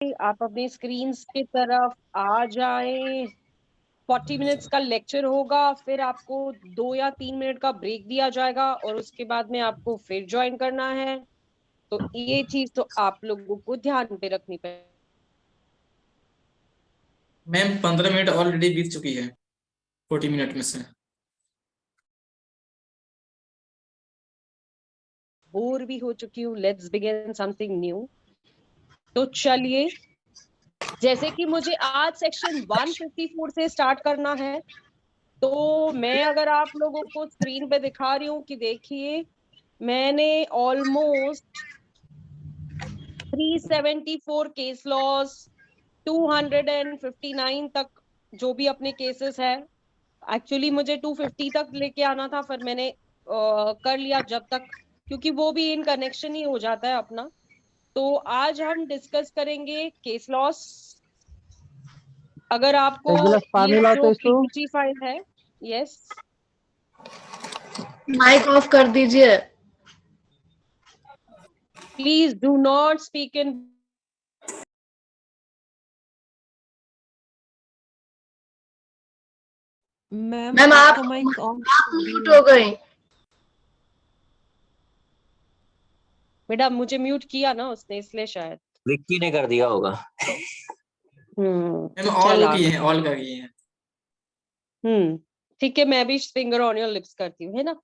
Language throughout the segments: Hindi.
आप अपनी स्क्रीन की तरफ आ जाएं। 40 मिनट्स का लेक्चर होगा, फिर आपको 2 या 3 मिनट का ब्रेक दिया जाएगा और उसके बाद में आपको फिर ज्वाइन करना है। तो ये चीज तो आप लोगों को ध्यान पे रखनी पड़ेगी। मैम 15 मिनट ऑलरेडी बीत चुकी है 40 मिनट में से। बोर भी हो चुकी हूँ, लेट्स बिगिन समथिंग न्यू। तो चलिए, जैसे कि मुझे आज सेक्शन 154 से स्टार्ट करना है, तो मैं अगर आप लोगों को स्क्रीन पे दिखा रही हूँ कि देखिए, मैंने ऑलमोस्ट 374 केस लॉस, 259 तक जो भी अपने केसेस है। एक्चुअली मुझे 250 तक लेके आना था, फिर मैंने कर लिया जब तक, क्योंकि वो भी इन कनेक्शन ही हो जाता है अपना। तो आज हम डिस्कस करेंगे केस लॉस। अगर आपको एक गिलास ये पानी लाते जो इसको। पीपीटी फाइल है, यस, माइक ऑफ कर दीजिए। Please do not speak in. Ma'am आप म्यूट हो गई। बेटा मुझे म्यूट किया ना उसने, इसलिए शायद। विक्की ने कर दिया होगा। मैम ऑल चला किए हैं, ऑल का किए हैं। ठीक है, मैं भी फिंगर ऑन योर लिप्स करती हूँ, है ना।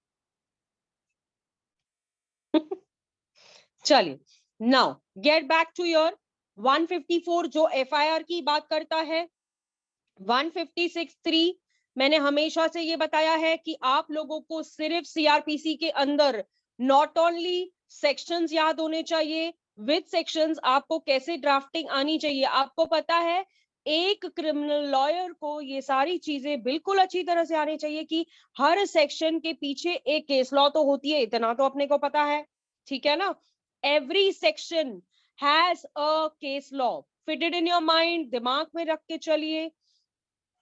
चलिए, now get back to your 154 जो एफआईआर की बात करता है। 156(3) मैंने हमेशा से ये बताया है कि आप लोगों को सिर्फ सीआरपीसी के अंदर नॉट ओनली सेक्शंस याद होने चाहिए, विद सेक्शंस आपको कैसे ड्राफ्टिंग आनी चाहिए। आपको पता है, एक क्रिमिनल लॉयर को ये सारी चीजें बिल्कुल अच्छी तरह से आनी चाहिए कि हर सेक्शन के पीछे एक केस लॉ तो होती है, इतना तो अपने को पता है, ठीक है ना। Every section has a case law, fitted in your mind, दिमाग में रख के चलिए।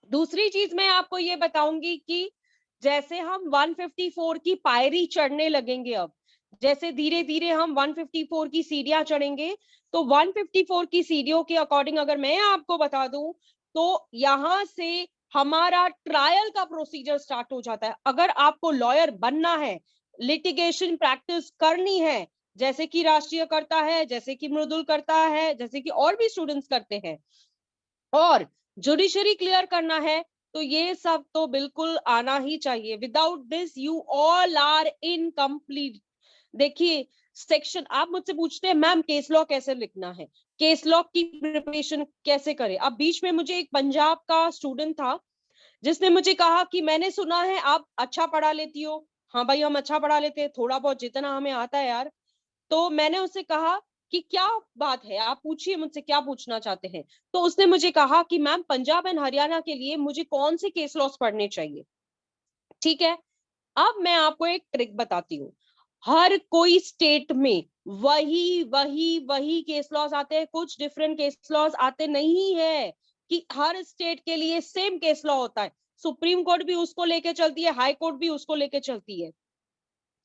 दूसरी चीज मैं आपको ये बताऊंगी कि जैसे हम 154 की पायरी चढ़ने लगेंगे, अब जैसे धीरे धीरे हम 154 की सीढ़ियां चढ़ेंगे, तो 154 की सीढ़ियों के अकॉर्डिंग अगर मैं आपको बता दूं, तो यहां से हमारा ट्रायल का प्रोसीजर स्टार्ट हो जाता है। अगर आपको लॉयर बनना है, लिटिगेशन प्रैक्टिस करनी है, जैसे कि राष्ट्रीय करता है, जैसे कि मृदुल करता है, जैसे कि और भी स्टूडेंट्स करते हैं, और जुडिशरी क्लियर करना है, तो ये सब तो बिल्कुल आना ही चाहिए। Without this you all are incomplete. देखिए, सेक्शन आप मुझसे पूछते हैं मैम केस लॉ कैसे लिखना है, केस लॉ की प्रिपरेशन कैसे करें। अब बीच में मुझे एक पंजाब का स्टूडेंट था जिसने मुझे कहा कि मैंने सुना है आप अच्छा पढ़ा लेती हो। हाँ भाई, हम अच्छा पढ़ा लेते हैं, थोड़ा बहुत जितना हमें आता है यार। तो मैंने उससे कहा कि क्या बात है, आप पूछिए मुझसे क्या पूछना चाहते हैं। तो उसने मुझे कहा कि मैम पंजाब एंड हरियाणा के लिए मुझे कौन से केस लॉस पढ़ने चाहिए। ठीक है, अब मैं आपको एक ट्रिक बताती हूँ। हर कोई स्टेट में वही वही वही केस लॉस आते हैं, कुछ डिफरेंट केस लॉस आते नहीं है कि हर स्टेट के लिए सेम केस लॉ होता है। सुप्रीम कोर्ट भी उसको लेके चलती है, हाई कोर्ट भी उसको लेके चलती है।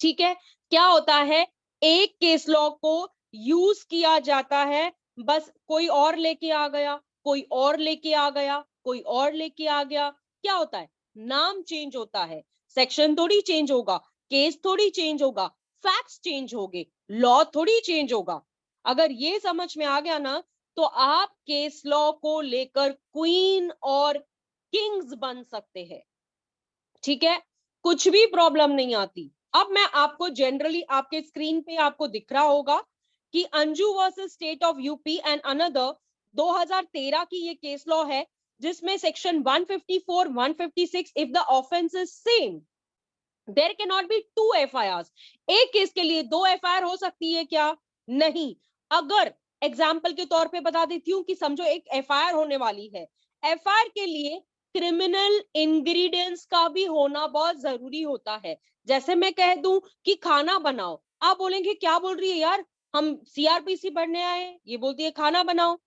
ठीक है, क्या होता है, एक केस लॉ को यूज किया जाता है, बस कोई और लेके आ गया, कोई और लेके आ गया, कोई और लेके आ गया। क्या होता है, नाम चेंज होता है, सेक्शन थोड़ी चेंज होगा, केस थोड़ी चेंज होगा, फैक्ट्स चेंज होंगे, लॉ थोड़ी चेंज होगा। अगर ये समझ में आ गया ना, तो आप केस लॉ को लेकर क्वीन और किंग्स बन सकते हैं। ठीक है, कुछ भी प्रॉब्लम नहीं आती। अब मैं आपको जनरली आपके स्क्रीन पे आपको दिख रहा होगा कि Anju versus state of UP and another 2013 की ये केस लॉ है, जिसमें section 154 156 if the offence is same there can not be two FIR. एक केस के लिए दो एफआईआर हो सकती है क्या? नहीं। अगर एग्जाम्पल के तौर पे बता देती हूँ कि समझो एक एफआईआर होने वाली है, एफआईआर के लिए क्रिमिनल इंग्रेडिएंट्स का भी होना बहुत जरूरी होता है। जैसे मैं कह दूं कि खाना बनाओ, आप बोलेंगे क्या बोल रही है यार, हम सीआरपीसी पढ़ने आए, ये बोलती है खाना बनाओ।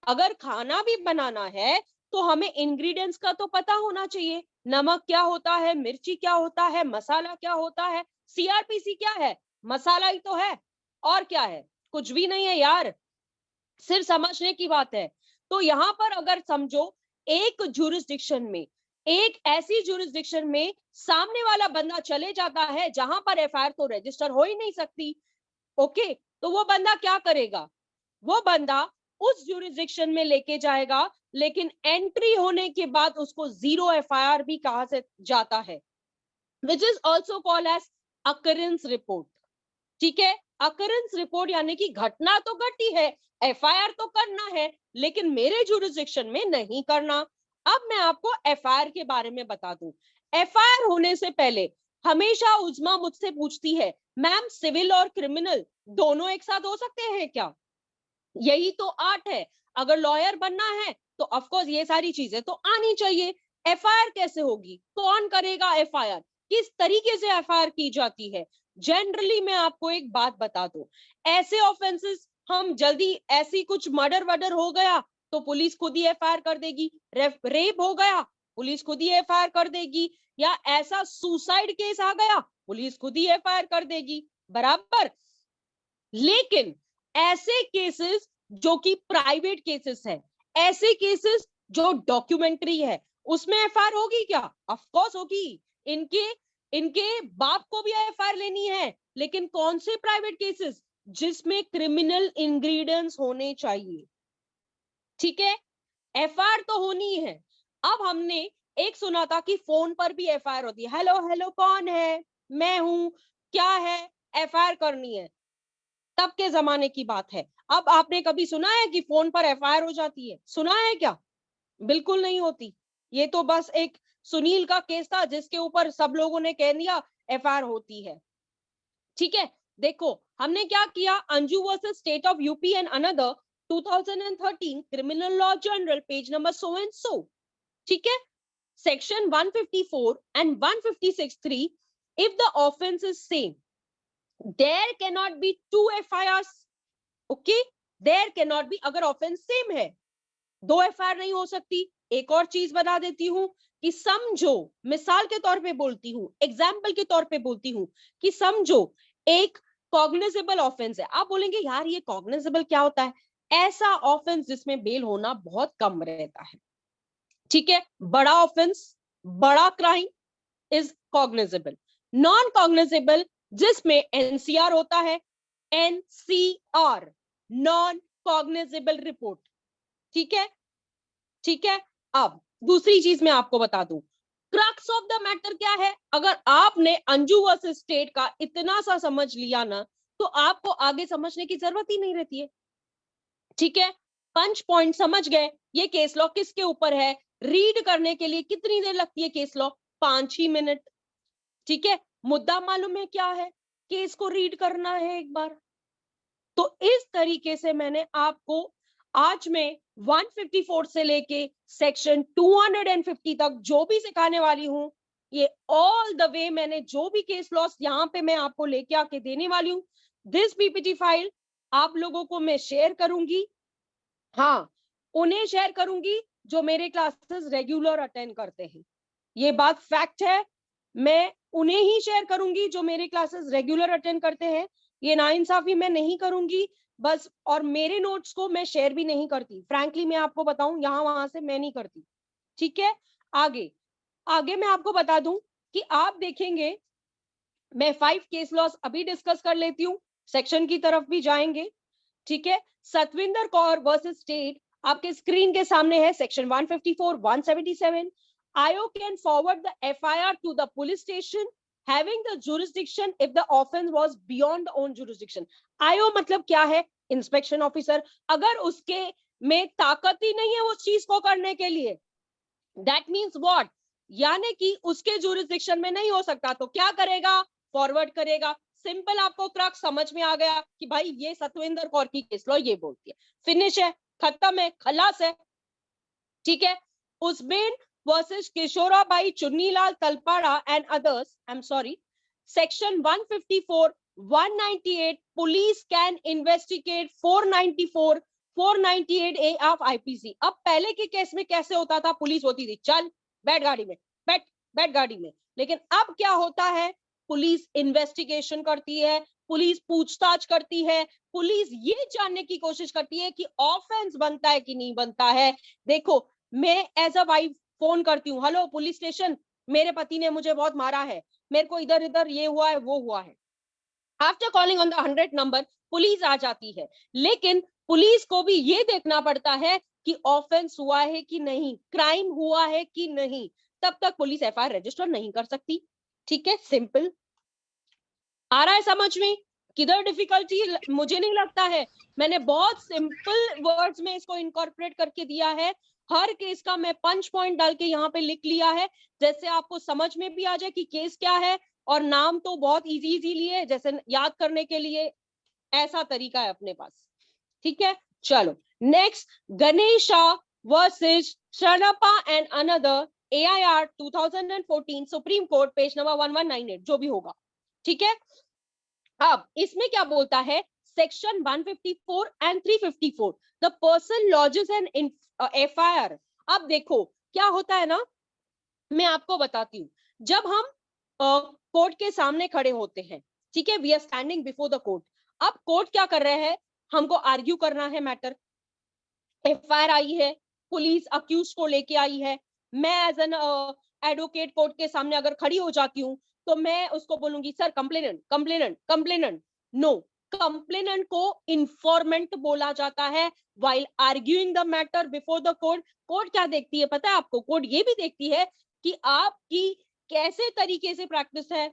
अगर खाना भी बनाना है तो हमें इंग्रेडिएंट्स का तो पता होना चाहिए, नमक क्या होता है, मिर्ची क्या होता है, मसाला क्या होता है। सीआरपीसी क्या है, मसाला ही तो है, और क्या है, कुछ भी नहीं है यार। सिर्फ समझने की बात है। तो यहाँ पर अगर समझो एक जुरिस्डिक्शन में, एक ऐसी जुरिस्डिक्शन में सामने वाला बंदा चले जाता है जहां पर एफआईआर तो रजिस्टर हो ही नहीं सकती, ओके, तो वो बंदा क्या करेगा, वो बंदा उस जुरिस्डिक्शन में लेके जाएगा, लेकिन एंट्री होने के बाद उसको जीरो एफआईआर भी कहा से जाता है, which is also called as occurrence report. ठीक है, अकरेंस रिपोर्ट यानी कि घटना तो घटी है, एफआईआर तो करना है, लेकिन मेरे जुरिस्डिक्शन में नहीं करना। अब मैं आपको एफआईआर के बारे में बता दूं। एफआईआर होने से पहले हमेशा उजमा मुझसे पूछती है, मैम सिविल और क्रिमिनल दोनों एक साथ हो सकते हैं क्या? यही तो आर्ट है। अगर लॉयर बनना है तो ऑफ कोर्स ये सारी चीजें तो आनी चाहिए। एफआईआर कैसे होगी, कौन करेगा एफआईआर, किस तरीके से एफआईआर की जाती है? जनरली मैं आपको एक बात बता दूं, ऐसे ऑफेंसेस हम जल्दी, ऐसी कुछ मर्डर वर्डर हो गया तो पुलिस खुद ही एफआईआर कर देगी, रेप हो गया पुलिस खुद ही एफआईआर कर देगी, या ऐसा सुसाइड केस आ गया पुलिस खुद ही एफआईआर कर देगी, बराबर। लेकिन ऐसे केसेस जो कि प्राइवेट केसेस हैं, ऐसे केसेस जो डॉक्यूमेंट्री है, उसमें एफआईआर होगी क्या? ऑफ कोर्स होगी। इनके बाप को भी एफआईआर लेनी है, लेकिन कौन से प्राइवेट केसेस? जिसमें क्रिमिनल इंग्रेडिएंट्स होने चाहिए। ठीक है, एफआईआर तो होनी है। अब हमने एक सुना था कि फोन पर भी एफआईआर होती है, हेलो हेलो कौन है, मैं हूं, क्या है, एफआईआर करनी है। तब के जमाने की बात है। अब आपने कभी सुना है कि फोन पर एफआईआर हो जाती है? सुना है क्या? बिल्कुल नहीं होती। ये तो बस एक सुनील का केस था जिसके ऊपर सब लोगों ने कह दिया एफआईआर होती है। ठीक है, देखो हमने क्या किया, Anju versus state of UP and another 2013 criminal law general page number so and so. ठीक है, section 154 and 156(3), if the offense is same, there cannot be two FIRs. Okay, there can not be, अगर ऑफेंस सेम है दो एफआईआर नहीं हो सकती। एक और चीज बता देती हूं कि समझो, मिसाल के तौर पे बोलती हूं, एग्जाम्पल के तौर पे बोलती हूं कि समझो एक कॉग्निजेबल ऑफेंस है। आप बोलेंगे यार ये कॉग्निजेबल क्या होता है? ऐसा ऑफेंस जिसमें बेल होना बहुत कम रहता है। ठीक है, बड़ा ऑफेंस, बड़ा crime is cognizable. Non cognizable जिसमें एनसीआर होता है, एनसीआर, नॉन कॉग्निजेबल रिपोर्ट। ठीक है, ठीक है। अब दूसरी चीज मैं आपको बता दूं, क्रक्स ऑफ द मैटर क्या है? अगर आपने अंजू वर्सेस स्टेट का इतना सा समझ लिया ना, तो आपको आगे समझने की जरूरत ही नहीं रहती है। ठीक है, पंच पॉइंट समझ गए, ये केस लॉ किसके ऊपर है, रीड करने के लिए कितनी देर लगती है केस लॉ? 5 ही मिनट। ठीक है, मुद्दा मालूम है क्या है, केस को रीड करना है एक बार। तो इस तरीके से मैंने आपको आज में 154 से लेके सेक्शन 250 तक जो भी सिखाने वाली हूं, ये ऑल द वे मैंने जो भी केस लॉस यहां पे मैं आपको लेके आके देने वाली हूं, दिस पीपीटी फाइल आप लोगों को मैं शेयर करूंगी। हाँ, उन्हें शेयर करूंगी जो मेरे क्लासेस रेगुलर अटेंड करते हैं, ये बात फैक्ट है। मैं उन्हें ही शेयर करूंगी जो मेरे क्लासेस रेगुलर अटेंड करते हैं, ये नाइंसाफी मैं नहीं करूंगी बस। और मेरे नोट्स को मैं शेयर भी नहीं करती, फ्रैंकली मैं आपको बताऊं, यहां वहां से मैं नहीं करती। ठीक है, आगे आगे मैं आपको बता दूं कि आप देखेंगे, मैं 5 केस लॉस अभी डिस्कस कर लेती हूँ, सेक्शन की तरफ भी जाएंगे। ठीक है, सतविंदर कौर वर्सेस स्टेट आपके स्क्रीन के सामने है, सेक्शन 154, 177। आयोग can forward the FIR to the police station having the jurisdiction if the offense was beyond the own jurisdiction. आयो मतलब क्या है? Inspection officer. अगर उसके में ताकत ही नहीं है उस चीज को करने के लिए, दैट मीन्स व्हाट, यानी कि उसके जुरिस्डिक्शन में नहीं हो सकता, तो क्या करेगा? फॉरवर्ड करेगा। सिंपल, आपको क्रक समझ में आ गया कि भाई ये सतविंदर कौर की केस लॉ ये बोलती है, फिनिश है, खत्म है, खलास है। ठीक है, Usman versus Kishorabai Chunnilal Talpada and others, I am sorry, section 154, 198 police can investigate 494, 498A of IPC. अब पहले के केस में कैसे होता था? पुलिस होती थी, चल बैठ गाड़ी में, बैठ बैठ गाड़ी में, लेकिन अब क्या होता है? पुलिस इन्वेस्टिगेशन करती है, पुलिस पूछताछ करती है, पुलिस ये जानने की कोशिश करती है कि ऑफेंस बनता है कि नहीं बनता है। देखो, मैं एज अ वाइफ फोन करती हूँ, हेलो पुलिस स्टेशन, मेरे पति ने मुझे बहुत मारा है, मेरे को इधर इधर ये हुआ है वो हुआ है। After calling on the 100 number police आ जाती है, लेकिन पुलिस को भी ये देखना पड़ता है कि ऑफेंस हुआ है कि नहीं, क्राइम हुआ है कि नहीं, तब तक पुलिस एफआईआर रजिस्टर नहीं कर सकती। ठीक है, सिंपल। आ रहा है समझ में? किधर डिफिकल्टी? मुझे नहीं लगता है, मैंने बहुत सिंपल वर्ड्स में इसको इनकॉर्पोरेट करके दिया है। हर केस का मैं पंच पॉइंट डाल के यहाँ पे लिख लिया है, जैसे आपको समझ में भी आ जाए कि केस क्या है, और नाम तो बहुत इजी इजी लिए, जैसे याद करने के लिए ऐसा तरीका है अपने पास। ठीक है, चलो next, Ganesha versus Sharanappa and another, AIR 2014 supreme court, page number 1198, जो भी होगा। ठीक है, अब इसमें क्या बोलता है, section 154 and 354, the person lodges an FIR। अब देखो क्या होता है ना, मैं आपको बताती हूँ, जब हम कोर्ट के सामने खड़े होते हैं, ठीक है, we are standing before the court. अब कोर्ट क्या कर रहे हैं, हमको आर्ग्यू करना है मैटर, FIR आई है, पुलिस अक्यूज को लेके आई है, मैं एज एन एडवोकेट कोर्ट के सामने अगर खड़ी हो जाती हूँ, तो मैं उसको बोलूंगी, sir complainant complainant complainant. No, complainant को इन्फॉर्मेंट बोला जाता है while arguing the matter before the court. Court क्या देखती है पता है आपको? कोर्ट ये भी देखती है कि आपकी कैसे तरीके से प्रैक्टिस है,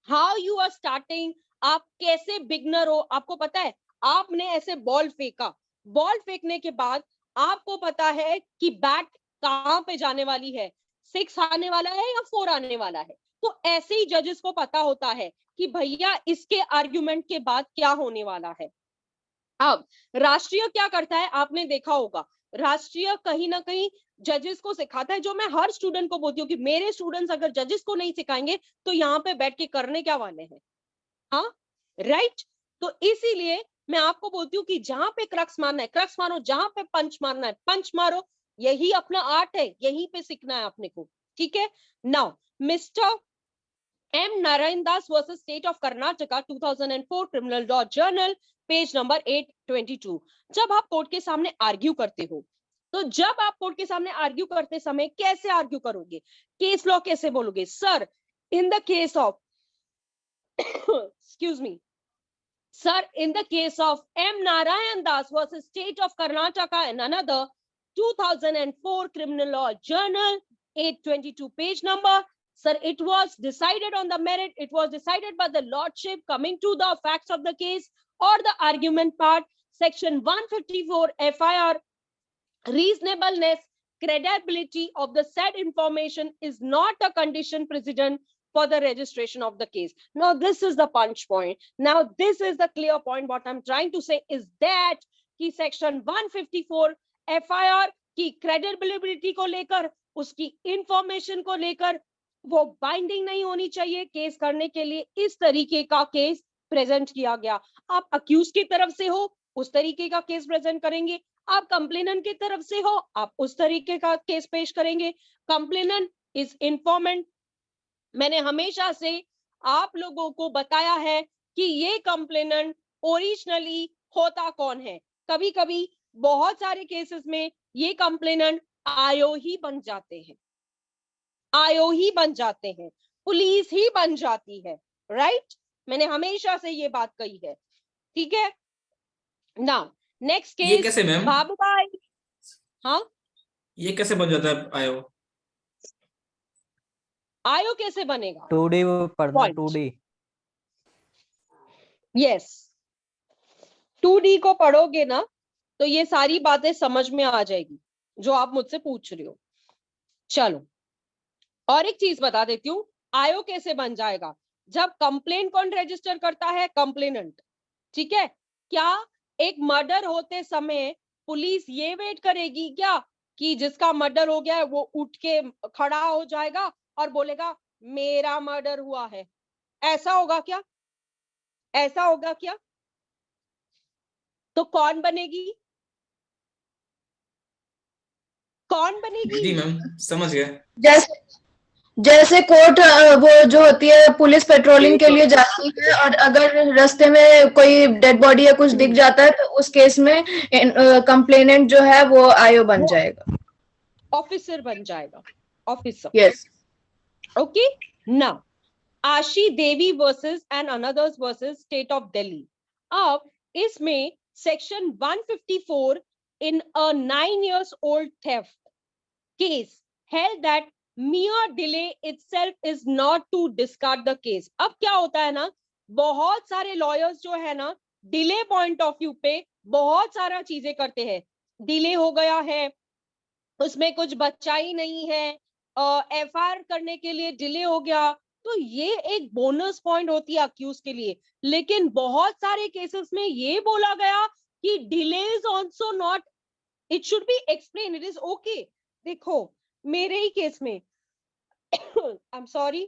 हाउ यू आर स्टार्टिंग, आप कैसे बिगनर हो। आपको पता है, आपने ऐसे बॉल फेंका, बॉल फेंकने के बाद आपको पता है कि बैट कहां पे जाने वाली है, 6 आने वाला है या 4 आने वाला है। तो ऐसे ही जजेस को पता होता है कि भैया इसके आर्ग्यूमेंट के बाद क्या होने वाला है। अब राष्ट्रीय क्या करता है, आपने देखा होगा, राष्ट्रीय कहीं ना कहीं जजेस को सिखाता है, जो मैं हर स्टूडेंट को बोलती हूँ कि मेरे स्टूडेंट्स अगर जजेस को नहीं सिखाएंगे तो यहाँ पे बैठ के करने क्या वाले हैं। हाँ, राइट। तो इसीलिए मैं आपको बोलती हूँ कि जहां पे क्रक्स मारना है क्रक्स मारो, जहां पे पंच मारना है पंच मारो, यही अपना आर्ट है, यहीं पे सीखना है अपने को। ठीक है, now mister M. Narayan Das versus State of Karnataka 2004 Criminal Law Journal, page number 822। जब आप कोर्ट के सामने आर्ग्यू करते हो, तो जब आप कोर्ट के सामने आर्ग्यू करते समय कैसे आर्ग्यू करोगे, केस लॉ कैसे बोलोगे? Sir, in the case of excuse me, sir, in the case of M. Narayan Das versus State of Karnataka and another 2004 Criminal Law Journal, 822 page number. Sir, it was decided on the merit, it was decided by the Lordship. Coming to the facts of the case or the argument part, section 154 FIR, reasonableness, credibility of the said information is not a condition precedent for the registration of the case. Now, this is the punch point. Now, this is the clear point. What I'm trying to say is that कि section 154 FIR की credibility को लेकर, उसकी information को लेकर, वो बाइंडिंग नहीं होनी चाहिए केस करने के लिए। इस तरीके का केस प्रेजेंट किया गया। आप अक्यूज की तरफ से हो, उस तरीके का केस प्रेजेंट करेंगे, आप कंप्लेनेंट की तरफ से हो, आप उस तरीके का केस पेश करेंगे। Complainant is informant. मैंने हमेशा से आप लोगों को बताया है कि ये कंप्लेनेंट ओरिजिनली होता कौन है। कभी कभी बहुत सारे केसेस में ये कंप्लेनेंट आईओ ही बन जाते हैं, आईओ ही बन जाते हैं, पुलिस ही बन जाती है, राइट। मैंने हमेशा से ये बात कही है। ठीक है, नाउ नेक्स्ट ये केस कैसे मैम? बाबू भाई। हाँ, ये कैसे बन जाता है आयो? आयो कैसे बनेगा? टुडे वो पढ़ना, Point. टुडे। यस, 2D को पढ़ोगे ना तो ये सारी बातें समझ में आ जाएगी जो आप मुझसे पूछ रहे हो। चलो, और एक चीज बता देती हूँ, आयो कैसे बन जाएगा। जब कंप्लेन कौन रजिस्टर करता है? कंप्लेनेंट। ठीक है, क्या एक मर्डर होते समय पुलिस ये वेट करेगी क्या कि जिसका मर्डर हो गया है वो उठ के खड़ा हो जाएगा और बोलेगा मेरा मर्डर हुआ है? ऐसा होगा क्या? ऐसा होगा क्या? तो कौन बनेगी? कौन बनेगी? जी मैम, समझ गया। Just जैसे कोर्ट वो जो होती है पुलिस पेट्रोलिंग के लिए जाती है और अगर रास्ते में कोई डेड बॉडी या कुछ दिख जाता है तो उस केस में कंप्लेनेंट जो है वो आईओ बन जाएगा, ऑफिसर बन जाएगा, officer. Yes. Okay, now Ashi Devi versus and others versus state of Delhi. अब इसमें section 154 in a 9 years old theft case held that mere delay itself is not to discard the case। अब क्या होता है ना, बहुत सारे लॉयर्स जो है ना, डिले पॉइंट ऑफ व्यू पे बहुत सारा चीजें करते हैं। डिले हो गया है, उसमें कुछ बच्चा ही नहीं है, एफआईआर करने के लिए डिले हो गया, तो ये एक बोनस पॉइंट होती है अक्यूज के लिए। लेकिन बहुत सारे केसेस में ये बोला गया कि delay is also not, it should be explain, it is okay. देखो मेरे ही केस में आई एम सॉरी,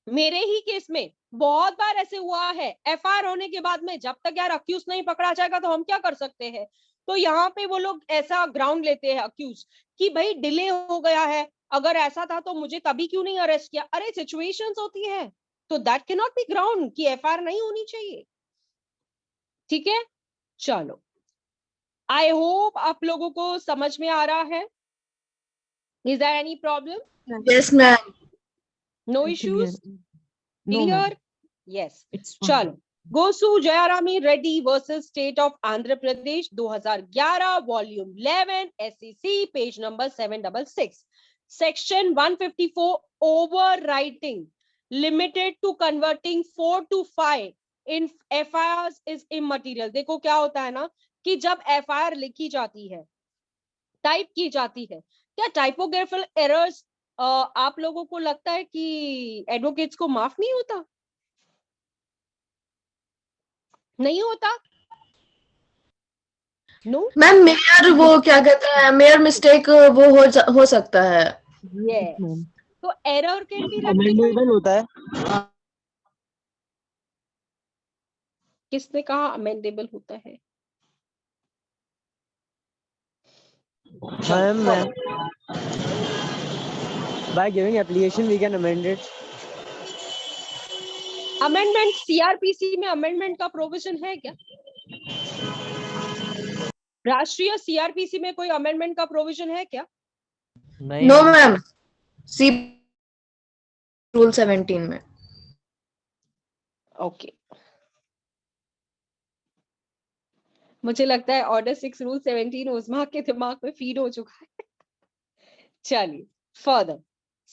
मेरे ही केस में बहुत बार ऐसे हुआ है, एफआईआर होने के बाद में जब तक यार अक्यूज नहीं पकड़ा जाएगा तो हम क्या कर सकते हैं। तो यहाँ पे वो लोग ऐसा ग्राउंड लेते हैं अक्यूज कि भाई डिले हो गया है, अगर ऐसा था तो मुझे तभी क्यों नहीं अरेस्ट किया। अरे सिचुएशंस होती है, तो that can not B ground कि एफआईआर नहीं होनी चाहिए। ठीक है, चलो, आई होप आप लोगों को समझ में आ रहा है। Is there any problem? Yes ma'am. No issues? Clear? Yes, It's fine. चलो, Gosu Jayarami Reddy versus state of Andhra Pradesh 2011 volume 11 SEC page number 766। Section 154 over writing limited to converting 4 to 5 in FIRs is immaterial. देखो क्या होता है ना कि जब FIR लिखी जाती है, टाइप की जाती है, क्या टाइपोग्राफिकल एरर्स आप लोगों को लगता है कि एडवोकेट्स को माफ नहीं होता? नहीं होता? नो मैम मेयर वो क्या कहते हैं, मेयर मिस्टेक वो हो सकता है। यस, मैम तो error can be amendable rectified. होता है। किसने कहा अमेंडेबल होता है? Ma'am ma'am by giving application we can amend it. Amendment CrPC में अमेंडमेंट का प्रोविजन है क्या? राष्ट्रीय सीआरपीसी में कोई अमेंडमेंट का प्रोविजन है क्या? नहीं नो मैम, सी रूल 17 में। ओके, मुझे लगता है ऑर्डर 6 रूल 17 उस्मा के दिमाग में फीड हो चुका है। चलिए further,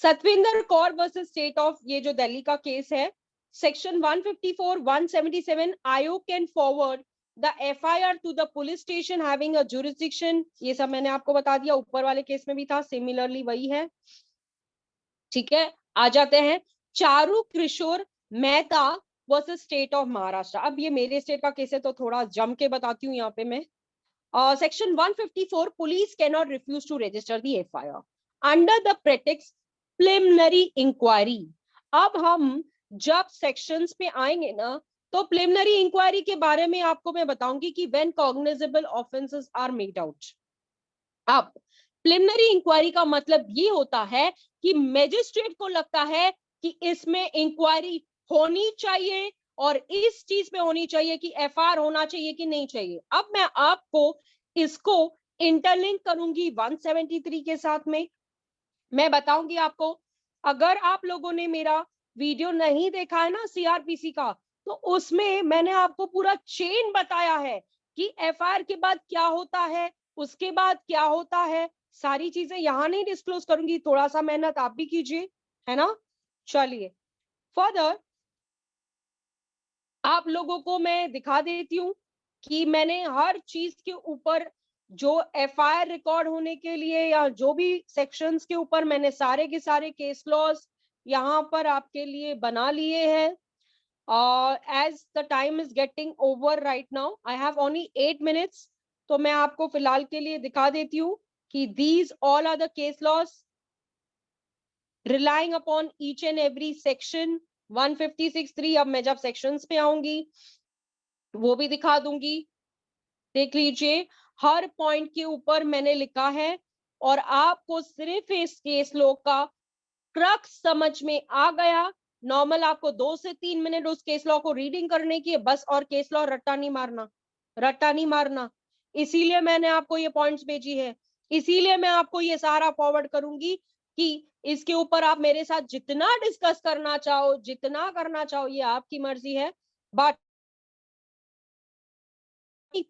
Satvinder Kaur versus state of, ये जो दिल्ली का केस है, सेक्शन 154 177 आयोग can forward the FIR to the police station having a jurisdiction. ये सब मैंने आपको बता दिया, ऊपर वाले केस में भी था, सिमिलरली वही है। ठीक है, आ जाते हैं Charu Kishore Mehta versus state of Maharashtra. अब ये मेरे स्टेट का केस है तो थोड़ा जम के बताती हूँ यहाँ पे मैं। Section 154 police can not refuse to register the FIR under the pretext preliminary inquiry. अब हम जब सेक्शंस पे आएंगे ना, तो प्रिलिमिनरी इंक्वायरी के बारे में आपको मैं बताऊंगी कि when cognizable offences are made out. अब प्रिलिमिनरी इंक्वायरी का मतलब ये होता है कि मैजिस्ट्रेट को लगता है कि इसमें इंक्वायरी होनी चाहिए और इस चीज पे होनी चाहिए कि FIR होना चाहिए कि नहीं चाहिए। अब मैं आपको इसको इंटरलिंक करूंगी 173 के साथ में। मैं बताऊंगी आपको, अगर आप लोगों ने मेरा वीडियो नहीं देखा है ना सीआरपीसी का, तो उसमें मैंने आपको पूरा चेन बताया है कि FIR के बाद क्या होता है, उसके बाद क्या होता है। सारी चीजें यहाँ नहीं डिस्क्लोज करूंगी, थोड़ा सा मेहनत आप भी कीजिए, है ना। चलिए फर्दर आप लोगों को मैं दिखा देती हूँ कि मैंने हर चीज के ऊपर जो FIR रिकॉर्ड होने के लिए या जो भी सेक्शंस के ऊपर मैंने सारे के सारे केस लॉज यहाँ पर आपके लिए बना लिए हैं। As the time is getting over right now, I have only 8 minutes, तो मैं आपको फिलहाल के लिए दिखा देती हूँ कि these all are the case laws relying upon each and every section 156(3। अब मैं जब सेक्शंस पे आऊंगी वो भी दिखा दूंगी, देख लीजिए हर पॉइंट के ऊपर मैंने लिखा है और आपको सिर्फ इस केस लॉ का क्रक्स समझ में आ गया, नॉर्मल आपको 2 से 3 मिनट उस केस लॉ को रीडिंग करने की है बस, और केस लॉ रट्टा नहीं मारना, रट्टा नहीं मारना। इसीलिए मैंने आपको ये पॉइंट्स भेजी है, इसीलिए मैं आपको ये सारा फॉरवर्ड करूंगी कि इसके ऊपर आप मेरे साथ जितना डिस्कस करना चाहो, जितना करना चाहो, ये आपकी मर्जी है, बट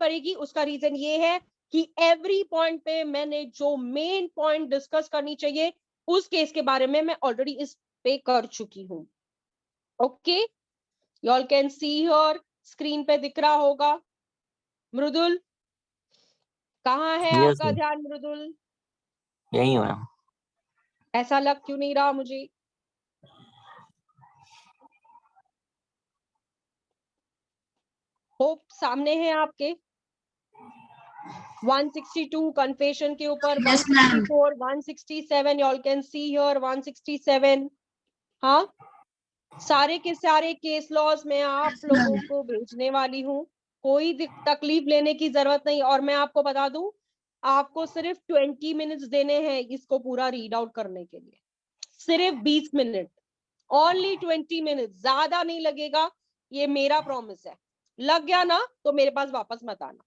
पड़ेगी। उसका रीजन ये है कि एवरी पॉइंट पे मैंने जो मेन पॉइंट डिस्कस करनी चाहिए उस केस के बारे में मैं ऑलरेडी इस पे कर चुकी हूं। Okay, you all can see here, screen पे दिख रहा होगा। मृदुल, कहाँ है Yes, आपका ma'am. ध्यान मृदुल? यही है मैम। ऐसा लग क्यों नहीं रहा मुझे? होप सामने है आपके। 162 कन्फेशन के ऊपर, Yes, ma'am. 164, 167, you all can see here 167। हाँ, सारे के सारे केस लॉज मैं आप लोगों को भेजने वाली हूँ, कोई तकलीफ लेने की जरूरत नहीं। और मैं आपको बता दूं, आपको सिर्फ 20 मिनट्स देने हैं इसको पूरा रीड आउट करने के लिए, सिर्फ 20 मिनट, ओनली 20 मिनट, ज्यादा नहीं लगेगा, ये मेरा प्रॉमिस है। लग गया ना तो मेरे पास वापस मत आना।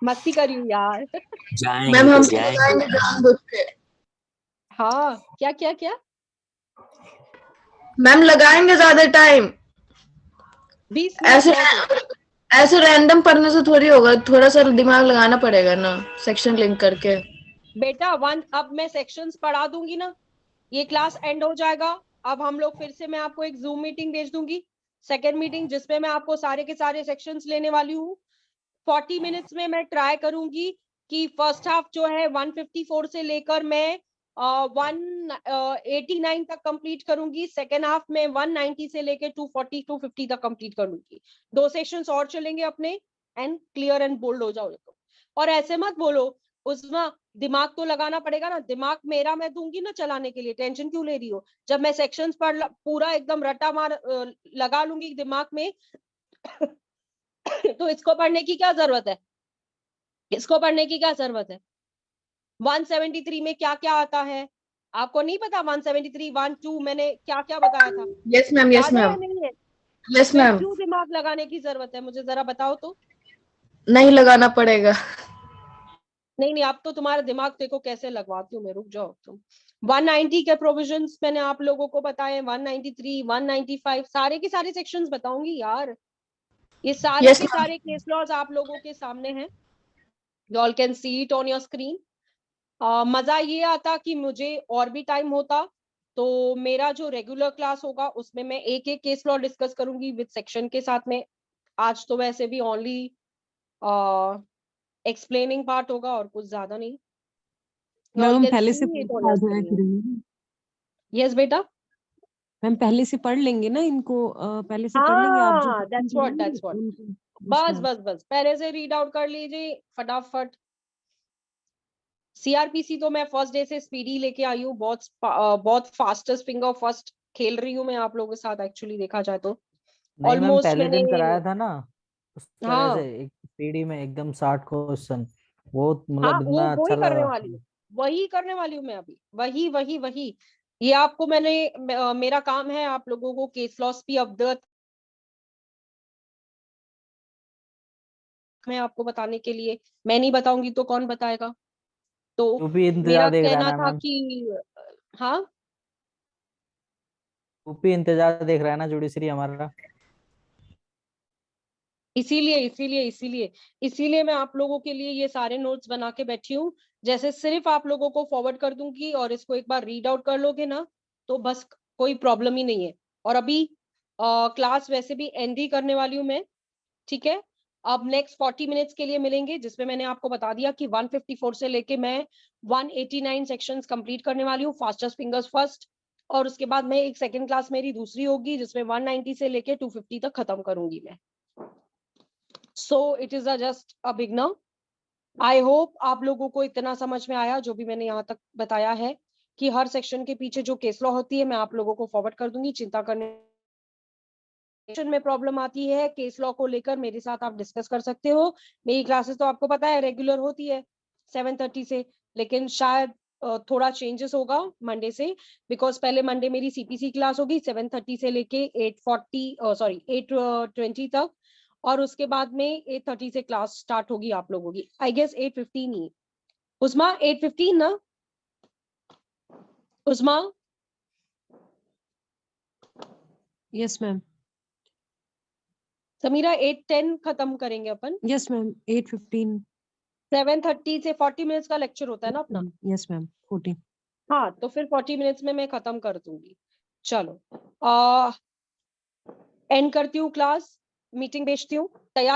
मस्ती करी हूँ यार। जाएंगे मैम तो हम जाएंगे। लगाएंगे जानबूझ के, हाँ, क्या क्या क्या? मैम लगाएंगे ज्यादा टाइम। 20 ऐसे मिनट बहुत हो। ऐसे रैंडम पढ़ने से थोड़ी होगा, थोड़ा सा दिमाग लगाना पड़ेगा ना, सेक्शन लिंक करके। बेटा अब मैं सेक्शंस पढ़ा दूंगी ना, ये क्लास एंड हो जाएगा। अब हम लोग फिर से, मैं आपको एक जूम मीटिंग भेज दूंगी, सेकेंड मीटिंग, जिसमें मैं आपको सारे के सारे सेक्शंस लेने वाली हूँ। 40 मिनट्स में मैं ट्राई करूंगी कि फर्स्ट हाफ जो है 154 से लेकर मैं 189 तक कंप्लीट करूंगी, सेकेंड हाफ में 190 से लेकर 240 250 तक कंप्लीट करूंगी। 2 सेशंस और चलेंगे अपने, एंड क्लियर एंड बोल्ड हो जाओ। और ऐसे मत बोलो उसमें दिमाग तो लगाना पड़ेगा ना, दिमाग मेरा मैं दूंगी ना चलाने के लिए, टेंशन क्यों ले रही हो? जब मैं सेक्शंस पढ़ पूरा एकदम रटा मार लगा लूंगी दिमाग में तो इसको पढ़ने की क्या जरूरत है? इसको पढ़ने की क्या जरूरत है? 173 में क्या क्या आता है आपको नहीं पता? 173 1 2 मैंने क्या क्या बताया था, यस मैम, यस याद है या मैम, नहीं है? यस फिर मैम। क्यों दिमाग लगाने की जरूरत है, मुझे जरा बताओ तो। नहीं लगाना पड़ेगा। नहीं नहीं, अब तो तुम्हारा दिमाग देखो कैसे लगवाती हूँ मैं, रुक जाओ तुम। 190 के प्रोविजंस मैंने आप लोगों को बताए, 193 195 सारे के सारे सेक्शंस बताऊंगी यार, ये सारे यस के मैम। सारे केस लॉज आप लोगों के सामने हैं, you all can see it on your screen. मजा ये आता कि मुझे और भी टाइम होता तो मेरा जो रेगुलर क्लास होगा उसमें मैं एक एक केस लॉ डिस्कस करूंगी विद सेक्शन के साथ में। आज तो वैसे भी ओनली एक्सप्लेनिंग पार्ट होगा और कुछ ज्यादा नहीं। You all मैम हम can पहले see से it पढ़ on के आ your जाया screen. करेंगे। Yes, बेटा। मैम पहले से पढ़ लेंगे ना इनको, पहले से पढ़ लेंगे आप जो हाँ, क्वेश्चन that's what, करेंगे that's what. उनको। बस बस बस पहले से रीड आउट कर लीजिए फटाफट। सीआरपीसी तो मैं फर्स्ट डे से स्पीडी लेके आई हूँ, बहुत फास्टेस्ट फिंगर फर्स्ट खेल रही हूँ मैं आप लोगों के साथ, एक्चुअली देखा जाए तो। नहीं मैम, ऑलमोस्ट पहले मैंने, दिन कराया था ना उस तरह हाँ से, एक पीडी में एकदम 60 क्वेश्चन, वो हाँ, मतलब वो इतना अच्छा वही करने लगा। वाली हूँ, वही करने वाली हूँ मैं अभी, वही वही वही। ये आपको मैंने मेरा काम है आप लोगों को केस लॉस भी अवगत मैं आपको बताने के लिए, मैं नहीं बताऊंगी तो कौन बताएगा? तो तू भी इंतजार मेरा देख रहा है कहना ना था मैम, कि हाँ, तू भी इंतजार देख रहा है ना जुडिशरी हमारा। इसीलिए इसीलिए इसीलिए इसीलिए मैं आप लोगों के लिए ये सारे नोट्स बना के बैठी हूँ। जैसे सिर्फ आप लोगों को फॉरवर्ड कर दूंगी और इसको एक बार रीड आउट कर लोगे ना तो बस कोई प्रॉब्लम ही नहीं है। और अभी क्लास वैसे भी एंड ही करने वाली हूँ मैं, ठीक है? अब नेक्स्ट 40 मिनट्स के लिए मिलेंगे जिसमें मैंने आपको बता दिया कि 154 से लेके मैं 189 सेक्शंस कंप्लीट करने वाली हूँ, फास्टेस्ट फिंगर्स फर्स्ट। और उसके बाद मैं एक सेकंड क्लास मेरी दूसरी होगी जिसमें 190 से लेके 250 तक खत्म करूंगी मैं। So it is just a beginner. I hope आप लोगों को इतना समझ में आया जो भी मैंने यहाँ तक बताया है, कि हर सेक्शन के पीछे जो केस लॉ होती है मैं आप लोगों को फॉरवर्ड कर दूंगी, चिंता करने में प्रॉब्लम आती है केस लॉ को लेकर मेरे साथ आप डिस्कस कर सकते हो। मेरी क्लासेस तो आपको पता है रेगुलर होती है 7:30 से, लेकिन शायद थोड़ा चेंजेस होगा मंडे से, बिकॉज पहले मंडे मेरी सीपीसी क्लास होगी 7:30 से लेके 8:20 तक, और उसके बाद में 8:30 से क्लास स्टार्ट होगी आप लोगों की, आई गेस 8:15 ही। उस्मा 8:15 ना? उस्मा यस मैम, समीरा 8:10 खत्म करेंगे अपन। Yes ma'am, 8:15। 7:30 से 40 मिनट्स का लेक्चर होता है ना अपना। Yes ma'am, 14। हाँ, तो फिर 40 मिनट्स में मैं खत्म कर दूंगी। चलो एंड करती हूँ क्लास, मीटिंग भेजती हूँ, तैयार